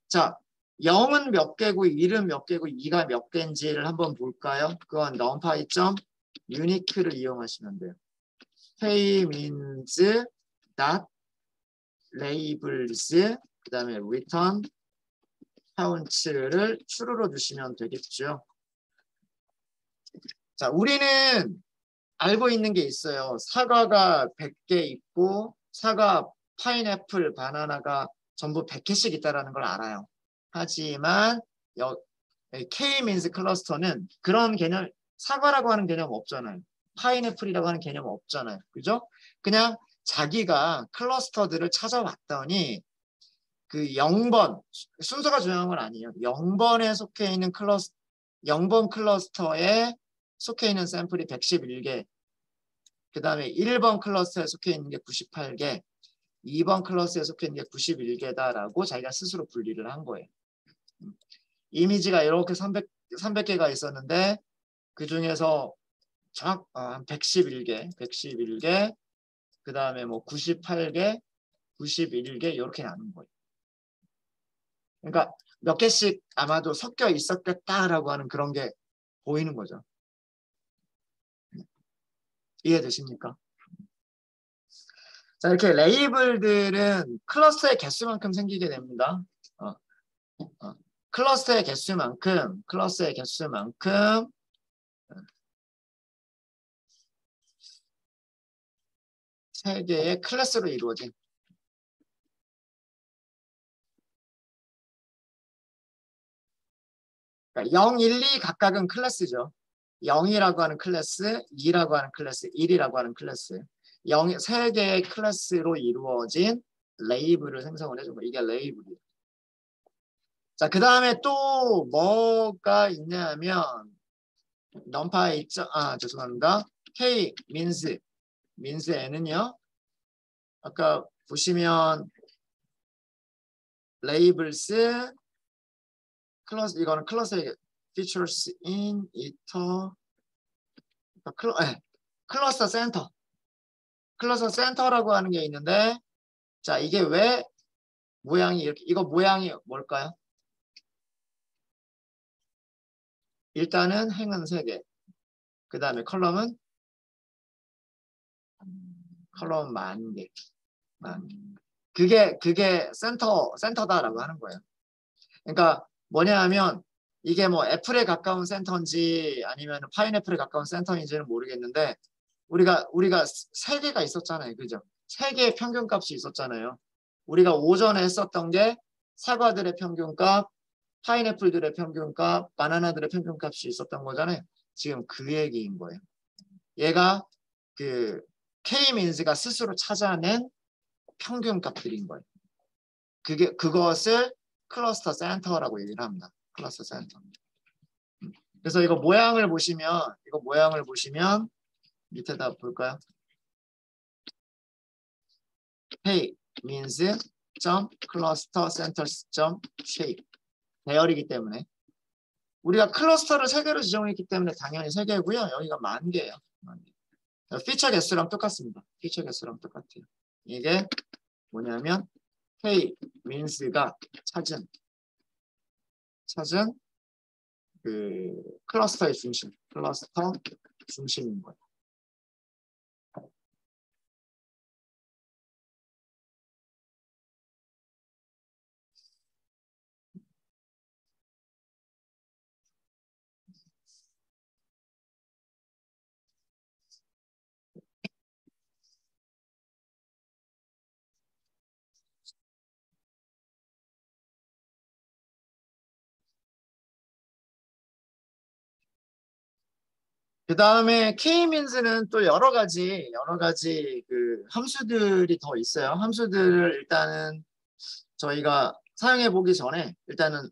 자, 0은 몇 개고 1은 몇 개고 2가 몇 개인지를 한번 볼까요? 그건 numpy.unique를 이용하시면 돼요. k-means labels 그 다음에 return count를 true로 주시면 되겠죠. 자, 우리는 알고 있는 게 있어요. 사과가 100개 있고 사과, 파인애플, 바나나가 전부 100개씩 있다는 걸 알아요. 하지만 K-means 클러스터는 그런 개념, 사과라고 하는 개념 없잖아요. 파인애플이라고 하는 개념 없잖아요. 그죠? 그냥 자기가 클러스터들을 찾아왔더니 그 0번, 순서가 중요한 건 아니에요. 0번에 속해 있는 0번 클러스터에 속해 있는 샘플이 111개, 그 다음에 1번 클러스터에 속해 있는 게 98개, 2번 클러스에 속해 있는 게 91개다라고 자기가 스스로 분리를 한 거예요. 이미지가 이렇게 300개가 있었는데 그 중에서 한 111개, 그 다음에 뭐 98개, 91개 이렇게 나눈 거예요. 그러니까 몇 개씩 아마도 섞여 있었겠다라고 하는 그런 게 보이는 거죠. 이해되십니까? 자, 이렇게 레이블들은 클러스터의 개수만큼 생기게 됩니다. 클러스터의 개수만큼 세 개의 클래스로 이루어진 그러니까 0, 1, 2 각각은 클래스죠. 0이라고 하는 클래스, 2라고 하는 클래스, 1이라고 하는 클래스. 3개의 클래스로 이루어진 레이블을 생성을 해준 거예요. 이게 레이블이에요. 자, 그 다음에 또 뭐가 있냐면 numpy 죄송합니다. K mins에는요. 아까 보시면 labels 클래스 이거는 클래스의 features in iter 클러스터 센터 클러스터 센터라고 하는 게 있는데 자 이게 왜 모양이 이렇게 이거 모양이 뭘까요? 일단은 행은 3개 그 다음에 컬럼은 10,000개 그게 센터다라고 하는 거예요. 그러니까 뭐냐 하면 이게 뭐 애플에 가까운 센터인지 아니면 파인애플에 가까운 센터인지는 모르겠는데 우리가 3개가 있었잖아요. 그죠? 세 개의 평균값이 있었잖아요. 우리가 오전에 했었던 게 사과들의 평균값, 파인애플들의 평균값, 바나나들의 평균값이 있었던 거잖아요. 지금 그 얘기인 거예요. 얘가 그 K-민즈가 스스로 찾아낸 평균값들인 거예요. 그것을 클러스터 센터라고 얘기를 합니다. 클러스터 센터. 그래서 이거 모양을 보시면 밑에다 볼까요? K means cluster centers shape 배열이기 때문에 우리가 클러스터를 3개로 지정했기 때문에 당연히 3개고요. 여기가 10,000개예요. 피처 개수랑 똑같습니다. 피처 개수랑 똑같아요. 이게 뭐냐면 K means가 찾은 그 클러스터의 클러스터 중심인 거예요. 그 다음에 K-means는 또 여러 가지 그 함수들이 더 있어요. 함수들을 일단은 저희가 사용해 보기 전에 일단은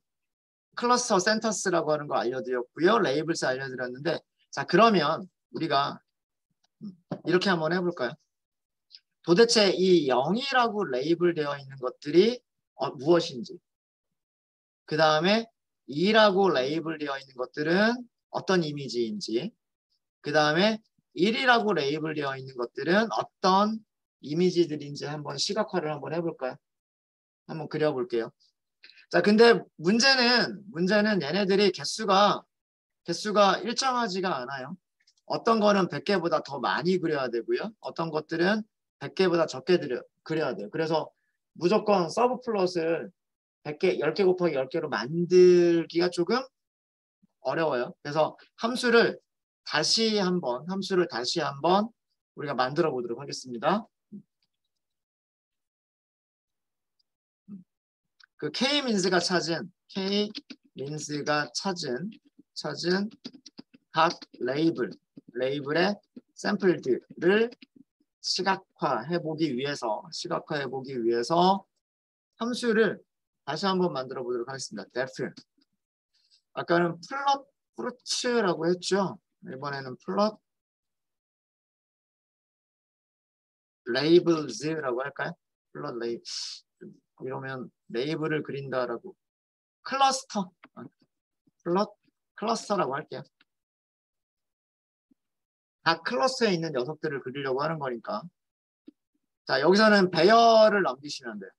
클러스터 센터스라고 하는 거 알려드렸고요. 레이블스 알려드렸는데 자 그러면 우리가 이렇게 한번 해볼까요? 도대체 이 0이라고 레이블되어 있는 것들이 무엇인지 그 다음에 2라고 레이블되어 있는 것들은 어떤 이미지인지 그 다음에 1이라고 레이블되어 있는 것들은 어떤 이미지들인지 한번 시각화를 한번 해볼까요? 한번 그려볼게요. 자, 근데 문제는 얘네들이 개수가 일정하지가 않아요. 어떤 거는 100개보다 더 많이 그려야 되고요. 어떤 것들은 100개보다 적게 그려야 돼요. 그래서 무조건 서브 플롯을 100개, 10개 곱하기 10개로 만들기가 조금 어려워요. 그래서 함수를 다시 한번 우리가 만들어 보도록 하겠습니다. 그 K-민스가 찾은 각 레이블의 샘플들을 시각화해 보기 위해서 함수를 다시 한번 만들어 보도록 하겠습니다. depth. 아까는 프루츠라고 했죠. 이번에는 플롯 레이블즈라고 할까요? 플롯 레이블 이러면 레이블을 그린다라고 플롯 클러스터라고 할게요. 각 클러스에 있는 녀석들을 그리려고 하는 거니까 자 여기서는 배열을 넘기시면 돼요.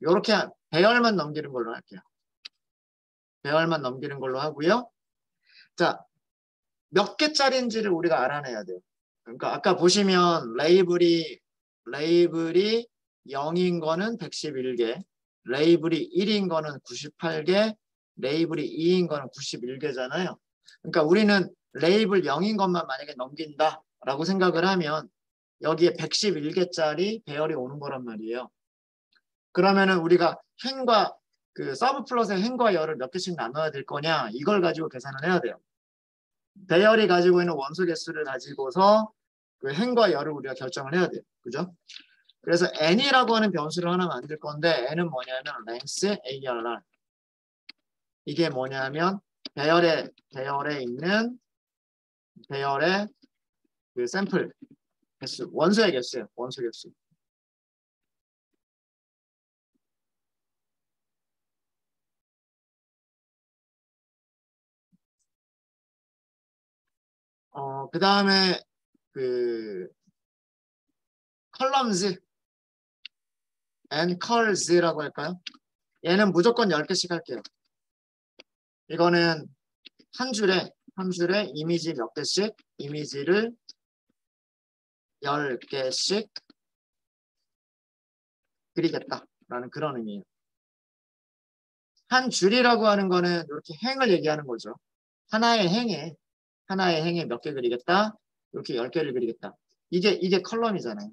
이렇게 배열만 넘기는 걸로 할게요. 배열만 넘기는 걸로 하고요. 자, 몇 개짜리인지를 우리가 알아내야 돼요. 그러니까 아까 보시면 레이블이 0인 거는 111개, 레이블이 1인 거는 98개, 레이블이 2인 거는 91개잖아요. 그러니까 우리는 레이블 0인 것만 만약에 넘긴다라고 생각을 하면 여기에 111개짜리 배열이 오는 거란 말이에요. 그러면은 우리가 행과 그 서브 플롯의 행과 열을 몇 개씩 나눠야 될 거냐 이걸 가지고 계산을 해야 돼요. 배열이 가지고 있는 원소 개수를 가지고서 그 행과 열을 우리가 결정을 해야 돼요. 그죠? 그래서 n이라고 하는 변수를 하나 만들 건데 n은 뭐냐면 length ARR 이게 뭐냐면 배열에 있는 배열의 그 샘플 개수 원소의 개수예요. 원소 개수. 그 다음에 그 columns and cols라고 할까요? 얘는 무조건 10개씩 할게요. 이거는 한 줄에 이미지 몇 개씩 이미지를 10개씩 그리겠다라는 그런 의미예요. 한 줄이라고 하는 거는 이렇게 행을 얘기하는 거죠. 하나의 행에 몇 개 그리겠다. 이렇게 10개를 그리겠다. 이게 컬럼이잖아요.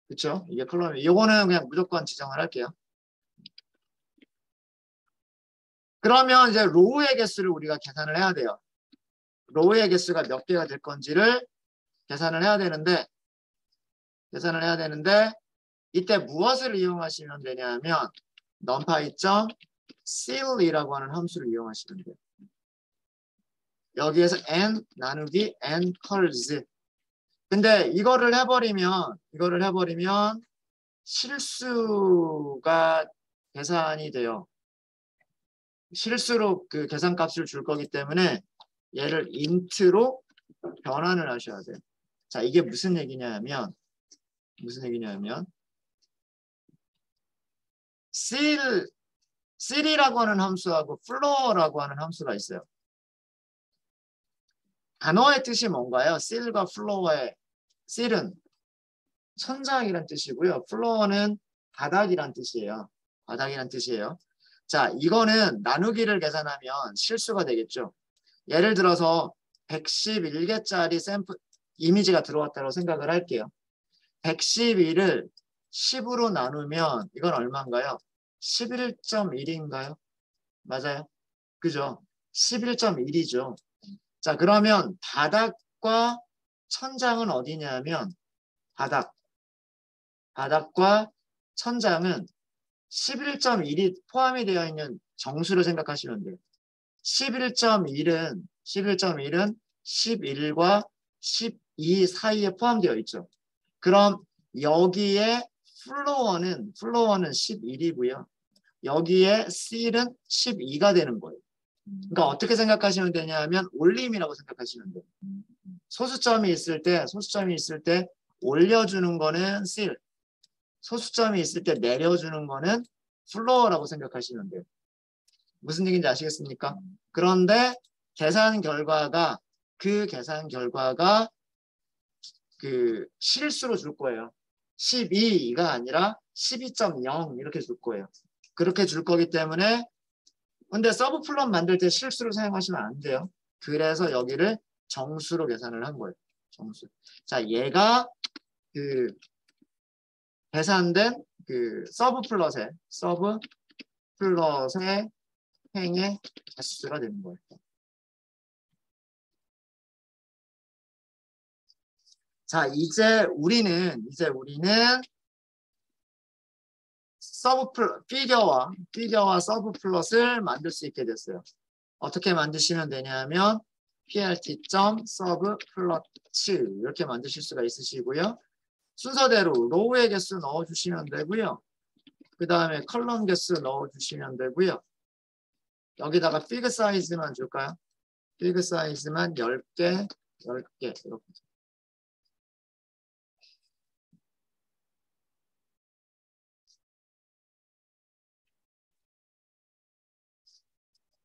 그렇죠? 이게 컬럼. 이거는 그냥 무조건 지정을 할게요. 그러면 이제 로우의 개수를 우리가 계산을 해야 돼요. 로우의 개수가 몇 개가 될 건지를 계산을 해야 되는데 이때 무엇을 이용하시면 되냐면 numpy.sill이라고 하는 함수를 이용하시면 돼요. 여기에서 n 나누기 n 컬즈. 근데 이거를 해버리면 실수가 계산이 돼요. 실수로 그 계산값을 줄 거기 때문에 얘를 int로 변환을 하셔야 돼요. 자, 이게 무슨 얘기냐면 c이라고 하는 함수하고 floor라고 하는 함수가 있어요. 단어의 뜻이 뭔가요? c과 floor의 c는 천장이란 뜻이고요. floor는 바닥이란 뜻이에요. 자, 이거는 나누기를 계산하면 실수가 되겠죠. 예를 들어서 111개짜리 샘플 이미지가 들어왔다고 생각을 할게요. 111을 10으로 나누면 이건 얼마인가요? 11.1인가요? 맞아요. 그죠? 11.1이죠. 자, 그러면 바닥과 천장은 어디냐면 바닥과 천장은 11.1이 포함이 되어 있는 정수를 생각하시면 돼요. 11.1은 11과 12 사이에 포함되어 있죠. 그럼 여기에 플로어는 11이고요. 여기에 C는 12가 되는 거예요. 그러니까 어떻게 생각하시면 되냐면 올림이라고 생각하시면 돼요. 소수점이 있을 때 올려주는 거는 C, 소수점이 있을 때 내려주는 거는 플로어라고 생각하시면 돼요. 무슨 얘기인지 아시겠습니까? 그런데 계산 결과가 그 실수로 줄 거예요. 12가 아니라 12.0 이렇게 줄 거예요. 그렇게 줄 거기 때문에 근데 서브 플럼 만들 때 실수를 사용하시면 안 돼요. 그래서 여기를 정수로 계산을 한 거예요. 정수. 자, 얘가 그 계산된 그 서브 플롯의 행의 개수가 되는 거예요. 자, 이제 우리는 피겨와 서브 플롯을 만들 수 있게 됐어요. 어떻게 만드시면 되냐면 plt.subplot 이렇게 만드실 수가 있으시고요. 순서대로 로우의 개수 넣어주시면 되고요. 그 다음에 컬럼 개수 넣어주시면 되고요. 여기다가 피그 사이즈만 줄까요? 피그 사이즈만 10개 이렇게.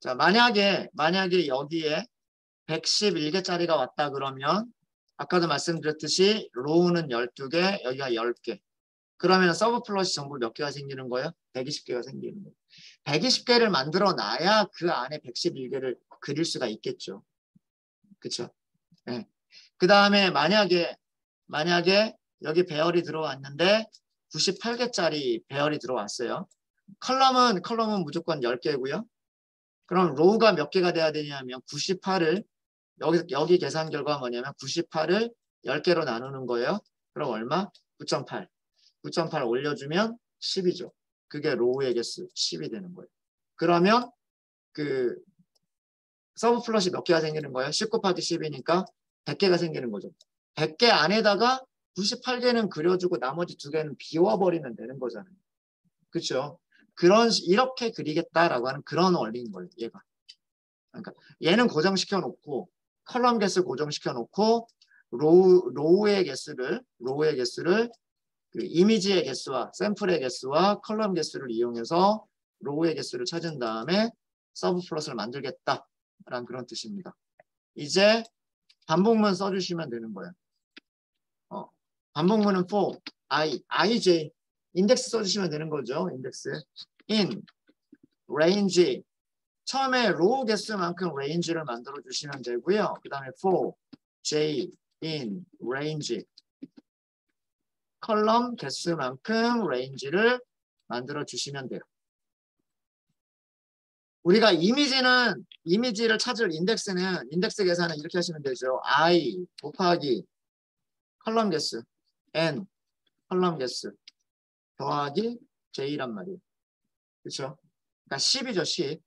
자, 만약에 여기에 111개짜리가 왔다 그러면 아까도 말씀드렸듯이 로우는 12개, 여기가 10개. 그러면 서브 플롯이 전부 몇 개가 생기는 거예요? 120개가 생기는 거예요. 120개를 만들어 놔야 그 안에 111개를 그릴 수가 있겠죠. 그렇죠? 네. 그 다음에 만약에 여기 배열이 들어왔는데 98개짜리 배열이 들어왔어요. 컬럼은 무조건 10개고요. 그럼 로우가 몇 개가 돼야 되냐면 98을 여기 계산 결과가 뭐냐면 98을 10개로 나누는 거예요. 그럼 얼마? 9.8. 9.8 올려주면 10이죠. 그게 로우의 개수 10이 되는 거예요. 그러면 그 서브 플롯이 몇 개가 생기는 거예요? 10 곱하기 10이니까 100개가 생기는 거죠. 100개 안에다가 98개는 그려주고 나머지 2개는 비워버리면 되는 거잖아요. 그렇죠? 이렇게 그리겠다라고 하는 그런 원리인 거예요. 얘가. 그러니까 얘는 고정시켜 놓고 컬럼 개수 고정시켜 놓고 로우의 개수를 그 이미지의 개수와 샘플의 개수와 컬럼 개수를 이용해서 로우의 개수를 찾은 다음에 서브 플롯을 만들겠다라는 그런 뜻입니다. 이제 반복문 써주시면 되는 거예요. 반복문은 for ij 인덱스 써주시면 되는 거죠. 인덱스 in range 처음에 로우 개수만큼 range를 만들어 주시면 되고요. 그 다음에 for j in range 컬럼 개수만큼 레인지를 만들어 주시면 돼요. 우리가 이미지를 찾을 인덱스 계산은 이렇게 하시면 되죠. I 곱하기 컬럼 개수 n 컬럼 개수 더하기 j란 말이에요. 그렇죠? 그러니까 10이죠, 10.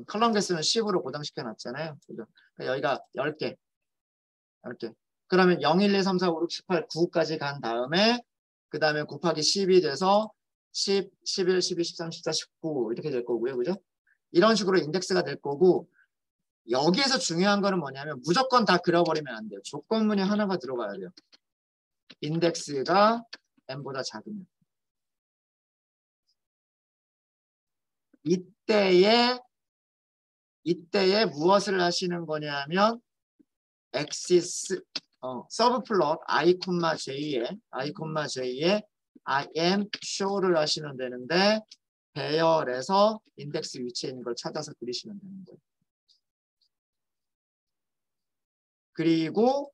컬럼 개수는 10으로 고정시켜 놨잖아요. 그죠? 그러니까 여기가 10개. 10개. 그러면 0, 1, 2, 3, 4, 5, 6, 7, 8, 9까지 간 다음에 그 다음에 곱하기 10이 돼서 10, 11, 12, 13, 14, 19 이렇게 될 거고요. 그죠? 이런 식으로 인덱스가 될 거고 여기에서 중요한 거는 뭐냐면 무조건 다 그려버리면 안 돼요. 조건문이 하나가 들어가야 돼요. 인덱스가 n보다 작으면. 이때에 무엇을 하시는 거냐면 엑시스 서브 플롯 i, j에 I am show를 하시면 되는데 배열에서 인덱스 위치에 있는 걸 찾아서 그리시면 되는 거예요. 그리고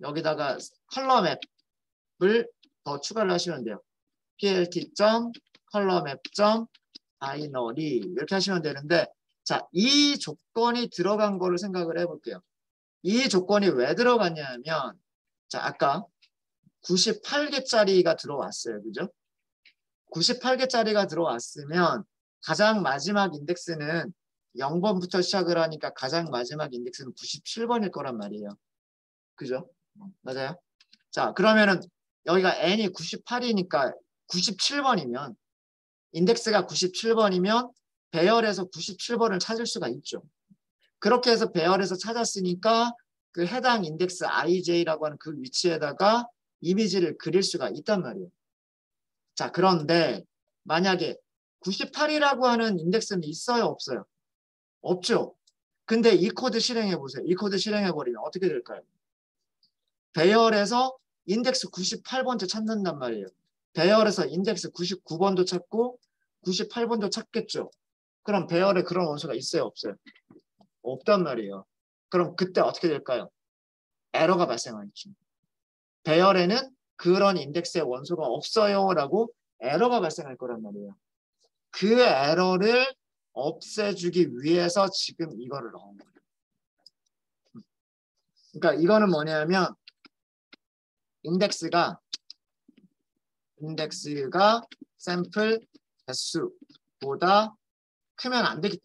여기다가 컬럼 앱을 더 추가를 하시면 돼요. plt.colormap.binary 이렇게 하시면 되는데 자, 이 조건이 들어간 거를 생각을 해볼게요. 이 조건이 왜 들어갔냐면 자, 아까 98개짜리가 들어왔어요. 그죠? 98개짜리가 들어왔으면 가장 마지막 인덱스는 0번부터 시작을 하니까 가장 마지막 인덱스는 97번일 거란 말이에요. 그죠? 맞아요? 자, 그러면은 여기가 n이 98이니까 97번이면 인덱스가 97번이면 배열에서 97번을 찾을 수가 있죠. 그렇게 해서 배열에서 찾았으니까 그 해당 인덱스 IJ라고 하는 그 위치에다가 이미지를 그릴 수가 있단 말이에요. 자, 그런데 만약에 98이라고 하는 인덱스는 있어요? 없어요? 없죠. 근데 이 코드 실행해 보세요. 이 코드 실행해 버리면 어떻게 될까요? 배열에서 인덱스 98번째 찾는단 말이에요. 배열에서 인덱스 99번도 찾고 98번도 찾겠죠. 그럼 배열에 그런 원소가 있어요? 없어요? 없단 말이에요. 그럼 그때 어떻게 될까요? 에러가 발생하겠죠. 배열에는 그런 인덱스의 원소가 없어요 라고 에러가 발생할 거란 말이에요. 그 에러를 없애주기 위해서 지금 이거를 넣은 거예요. 그러니까 이거는 뭐냐면 인덱스가 샘플 개수보다 크면 안 되기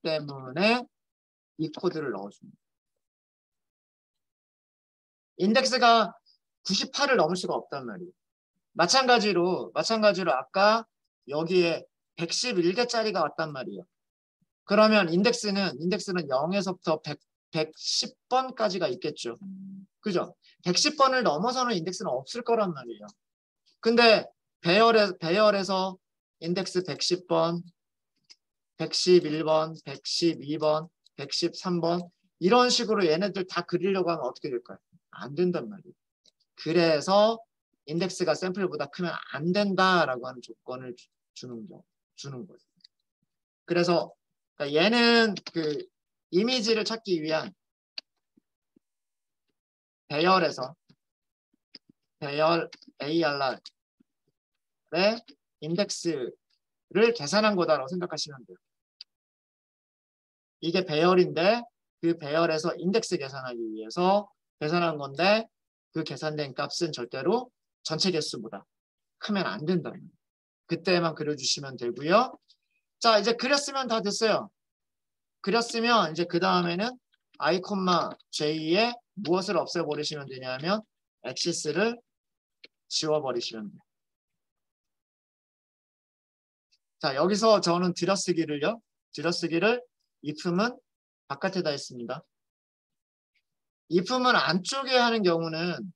때문에 이 코드를 넣어줍니다. 인덱스가 98을 넘을 수가 없단 말이에요. 마찬가지로 아까 여기에 111개짜리가 왔단 말이에요. 그러면 인덱스는 0에서부터 110번까지가 있겠죠. 그죠? 110번을 넘어서는 인덱스는 없을 거란 말이에요. 근데 배열에서 인덱스 110번, 111번, 112번, 113번 이런 식으로 얘네들 다 그리려고 하면 어떻게 될까요? 안 된단 말이에요. 그래서 인덱스가 샘플보다 크면 안 된다라고 하는 조건을 주는 거예요. 그래서 그러니까 얘는 그 이미지를 찾기 위한 배열 ARR의 인덱스를 계산한 거다라고 생각하시면 돼요. 이게 배열인데 그 배열에서 인덱스 계산하기 위해서 계산한 건데 그 계산된 값은 절대로 전체 개수보다 크면 안 된다. 그때만 그려주시면 되고요. 자, 이제 그렸으면 다 됐어요. 그렸으면 이제 그 다음에는 I, J에 무엇을 없애버리시면 되냐면 엑시스를 지워버리시면 돼요. 자, 여기서 저는 들여쓰기를 if는 바깥에다 했습니다. if는 안쪽에 하는 경우는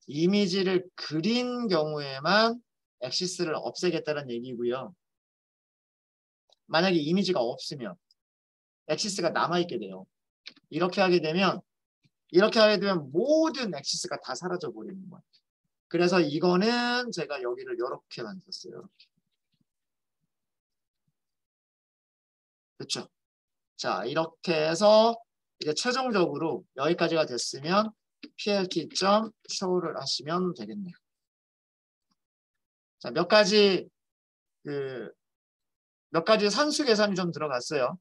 이미지를 그린 경우에만 엑시스를 없애겠다는 얘기고요. 만약에 이미지가 없으면 엑시스가 남아있게 돼요. 이렇게 하게 되면 모든 엑시스가 다 사라져 버리는 거예요. 그래서 이거는 제가 여기를 이렇게 만들었어요. 그렇죠? 자, 이렇게 해서 이제 최종적으로 여기까지가 됐으면 plt.show를 하시면 되겠네요. 자, 몇 가지 산수 계산이 좀 들어갔어요.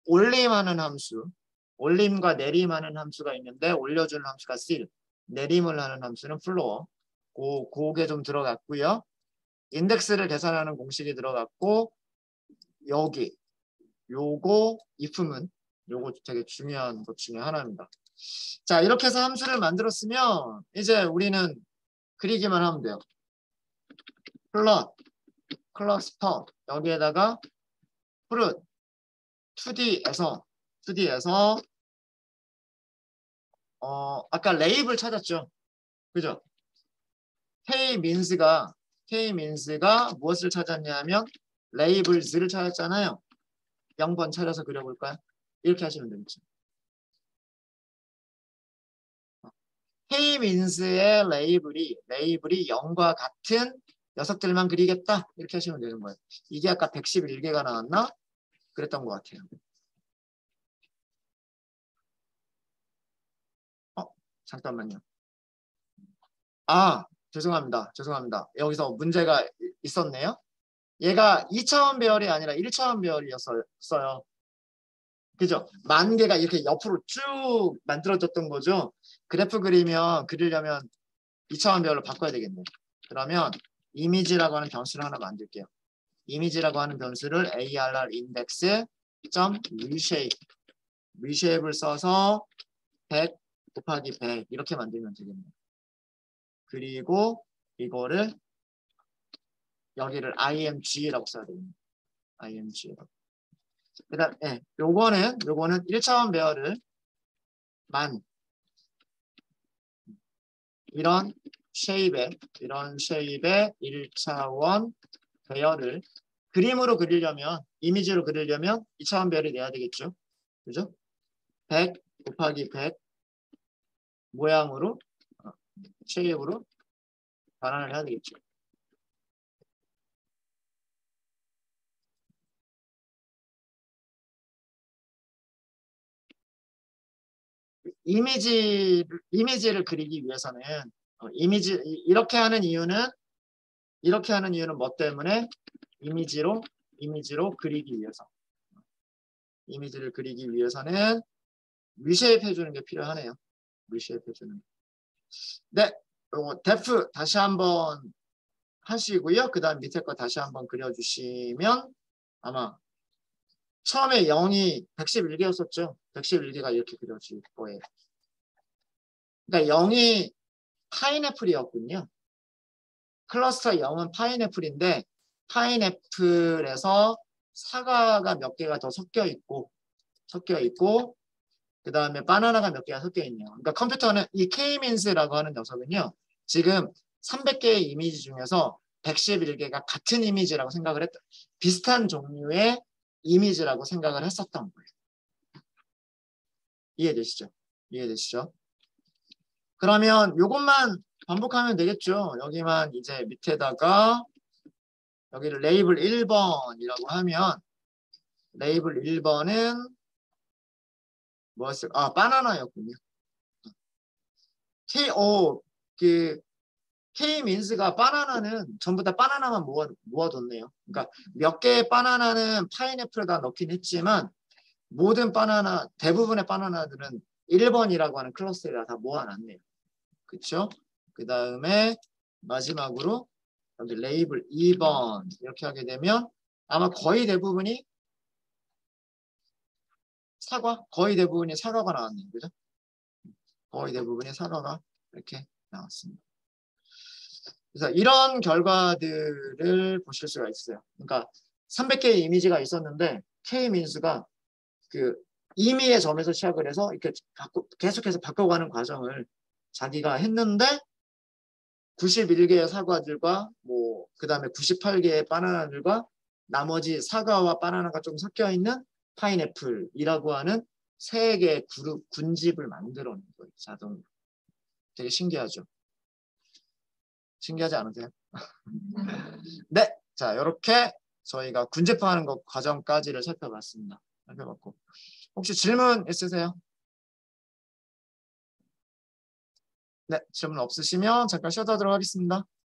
올림하는 함수, 올림과 내림하는 함수가 있는데 올려주는 함수가 seal, 내림을 하는 함수는 floor. 그게 좀 들어갔고요. 인덱스를 계산하는 공식이 들어갔고 여기 요거 if문 요거 되게 중요한 것 중에 하나입니다. 자, 이렇게 해서 함수를 만들었으면 이제 우리는 그리기만 하면 돼요. 플롯, 클러스터 여기에다가 프룻 2D에서 아까 레이블 찾았죠. 그죠? K-means가 무엇을 찾았냐면 레이블즈를 찾았잖아요. 0번 찾아서 그려볼까요? 이렇게 하시면 되겠죠. K-means의 레이블이 0과 같은 녀석들만 그리겠다. 이렇게 하시면 되는 거예요. 이게 아까 111개가 나왔나? 그랬던 것 같아요. 잠깐만요. 죄송합니다. 여기서 문제가 있었네요. 얘가 2차원 배열이 아니라 1차원 배열이었어요. 그죠? 만 개가 이렇게 옆으로 쭉 만들어졌던 거죠. 그래프 그리려면 2차원 배열로 바꿔야 되겠네요. 그러면 이미지라고 하는 변수를 하나 만들게요. 이미지라고 하는 변수를 arr index reshape를 써서 100 곱하기 100 이렇게 만들면 되겠네요. 그리고 이거를 여기를 img라고 써야 됩니다. img라고. 그다음 요거는 1차원 배열을 이런 쉐입의 1차원 배열을 그림으로 그리려면 이미지로 그리려면 2차원 배열이 돼야 되겠죠. 그죠? 100 곱하기 100 모양으로 쉐입으로 반환을 해야 되겠죠. 이미지를 그리기 위해서는 이렇게 하는 이유는 뭐 때문에 이미지로 그리기 위해서 이미지를 그리기 위해서는 리쉐입 해주는 게 필요하네요. 리쉐입 해주는. 네, 요거 데프 다시 한번 하시고요. 그 다음 밑에 거 다시 한번 그려주시면 아마 처음에 0이 111개였었죠. 111개가 이렇게 그려질 거예요. 그러니까 0이 파인애플이었군요. 클러스터 0은 파인애플인데 파인애플에서 사과가 몇 개가 더 섞여 있고 그 다음에 바나나가 몇 개가 섞여 있네요. 그러니까 컴퓨터는 이 K-means라고 하는 녀석은요. 지금 300개의 이미지 중에서 111개가 같은 이미지라고 생각을 했다. 비슷한 종류의 이미지라고 생각을 했었던 거예요. 이해되시죠? 그러면 이것만 반복하면 되겠죠. 여기만 이제 밑에다가 여기를 레이블 1번이라고 하면 레이블 1번은 뭐였을까? 바나나였군요. K-means가 바나나는 전부 다 바나나만 모아뒀네요. 그러니까 몇 개의 바나나는 파인애플에다 넣긴 했지만 모든 바나나, 대부분의 바나나들은 1번이라고 하는 클러스에다 다 모아놨네요. 그쵸? 그 다음에 마지막으로 여기 레이블 2번 이렇게 하게 되면 아마 거의 대부분이 사과가 나왔네요. 그죠? 거의 대부분의 사과가 이렇게 나왔습니다. 그래서 이런 결과들을 보실 수가 있어요. 그러니까 300개의 이미지가 있었는데 K-means가 그 임의의 점에서 시작을 해서 이렇게 계속해서 바꿔가는 과정을 자기가 했는데 91개의 사과들과 그 다음에 98개의 바나나들과 나머지 사과와 바나나가 좀 섞여 있는 파인애플이라고 하는 3개의 그룹 군집을 만들어낸 거예요. 자동으로. 되게 신기하죠? 신기하지 않으세요? 네, 자 이렇게 저희가 군집하는 것 과정까지를 살펴봤습니다. 혹시 질문 있으세요? 네, 질문 없으시면 잠깐 쉬어가도록 하겠습니다.